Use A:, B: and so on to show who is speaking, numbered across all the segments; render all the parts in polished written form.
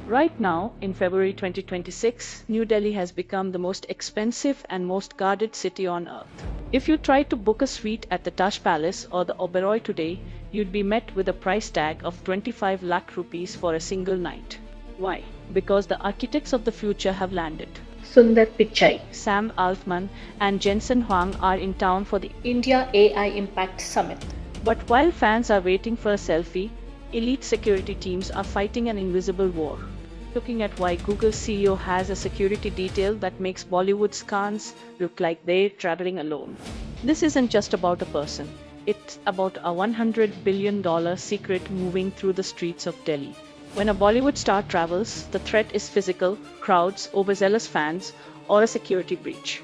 A: Right now, in February 2026, New Delhi has become the most expensive and most guarded city on earth. If you try to book a suite at the Taj Palace or the Oberoi today, you'd be met with a price tag of 25 lakh rupees for a single night. Why? Because the architects of the future have landed.
B: Sundar Pichai,
A: Sam Altman and Jensen Huang are in town for the
B: India AI Impact Summit.
A: But while fans are waiting for a selfie, elite security teams are fighting an invisible war. Looking at why Google's CEO has a security detail that makes Bollywood's Khans look like they're traveling alone. This isn't just about a person. It's about a $100 billion secret moving through the streets of Delhi. When a Bollywood star travels, the threat is physical, crowds, overzealous fans, or a security breach.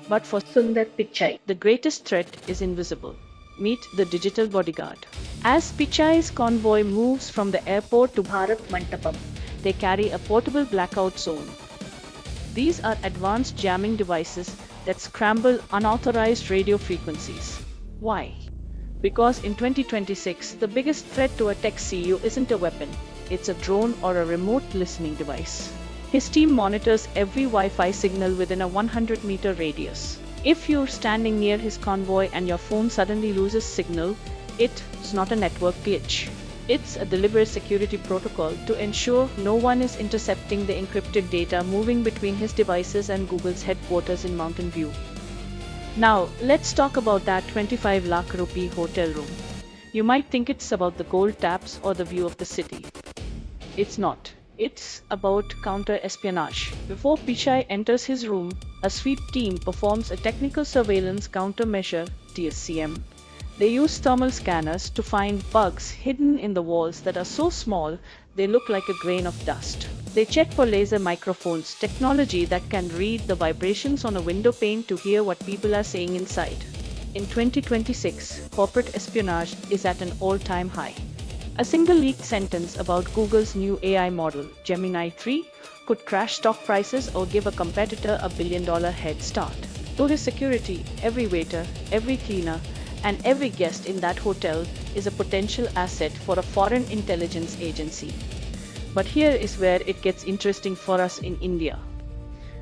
A: But for
B: Sundar Pichai,
A: the greatest threat is invisible. Meet the digital bodyguard. As Pichai's convoy moves from the airport to
B: Bharat Mantapam,
A: they carry a portable blackout zone. These are advanced jamming devices that scramble unauthorized radio frequencies. Why? Because in 2026, the biggest threat to a tech CEO isn't a weapon, it's a drone or a remote listening device. His team monitors every Wi-Fi signal within a 100-meter radius. If you're standing near his convoy and your phone suddenly loses signal, it's not a network glitch. It's a deliberate security protocol to ensure no one is intercepting the encrypted data moving between his devices and Google's headquarters in Mountain View. Now, let's talk about that 25 lakh rupee hotel room. You might think it's about the gold taps or the view of the city. It's not. It's about counter-espionage. Before Pichai enters his room, a sweep team performs a technical surveillance countermeasure (TSCM). They use thermal scanners to find bugs hidden in the walls that are so small they look like a grain of dust. They check for laser microphones, technology that can read the vibrations on a window pane to hear what people are saying inside. In 2026, corporate espionage is at an all-time high. A single leaked sentence about Google's new AI model, Gemini 3, could crash stock prices or give a competitor a billion-dollar head start. To his security, every waiter, every cleaner, and every guest in that hotel is a potential asset for a foreign intelligence agency. But here is where it gets interesting for us in India.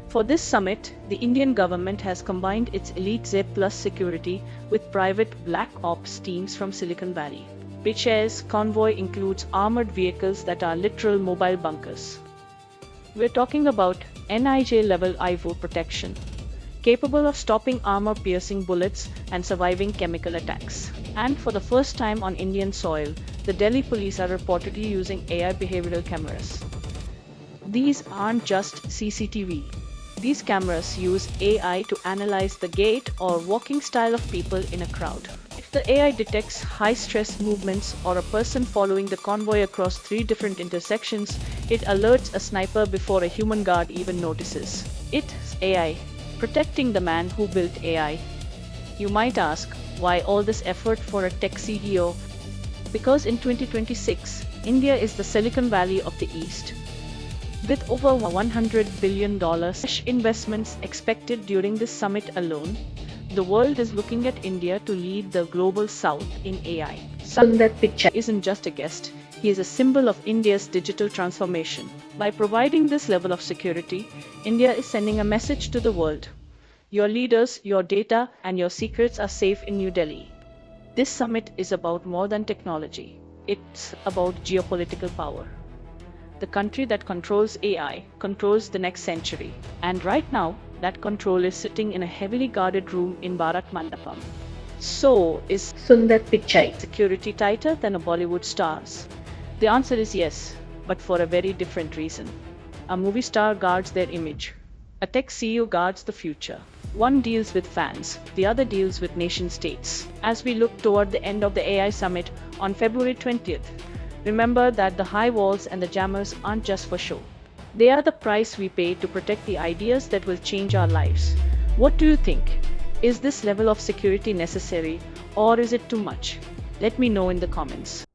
A: For this summit, the Indian government has combined its elite Z+ security with private black ops teams from Silicon Valley. Pichai's convoy includes armored vehicles that are literal mobile bunkers. We're talking about NIJ-level IVO protection, capable of stopping armor-piercing bullets and surviving chemical attacks. And for the first time on Indian soil, the Delhi police are reportedly using AI behavioral cameras. These aren't just CCTV. These cameras use AI to analyze the gait or walking style of people in a crowd. If the AI detects high-stress movements or a person following the convoy across 3 different intersections, it alerts a sniper before a human guard even notices. It's AI, protecting the man who built AI. You might ask, why all this effort for a tech CEO? Because in 2026, India is the Silicon Valley of the East. With over $100 billion fresh investments expected during this summit alone, the world is looking at India to lead the global south in AI.
B: Sundar Pichai
A: Isn't just a guest, he is a symbol of India's digital transformation. By providing this level of security, India is sending a message to the world. Your leaders, your data, and your secrets are safe in New Delhi. This summit is about more than technology. It's about geopolitical power. The country that controls AI controls the next century. And right now, that control is sitting in a heavily guarded room in Bharat Mandapam. So, is
B: Sundar Pichai
A: security tighter than a Bollywood star's? The answer is yes, but for a very different reason. A movie star guards their image. A tech CEO guards the future. One deals with fans, the other deals with nation states. As we look toward the end of the AI summit on February 20th, remember that the high walls and the jammers aren't just for show. They are the price we pay to protect the ideas that will change our lives. What do you think? Is this level of security necessary, or is it too much? Let me know in the comments.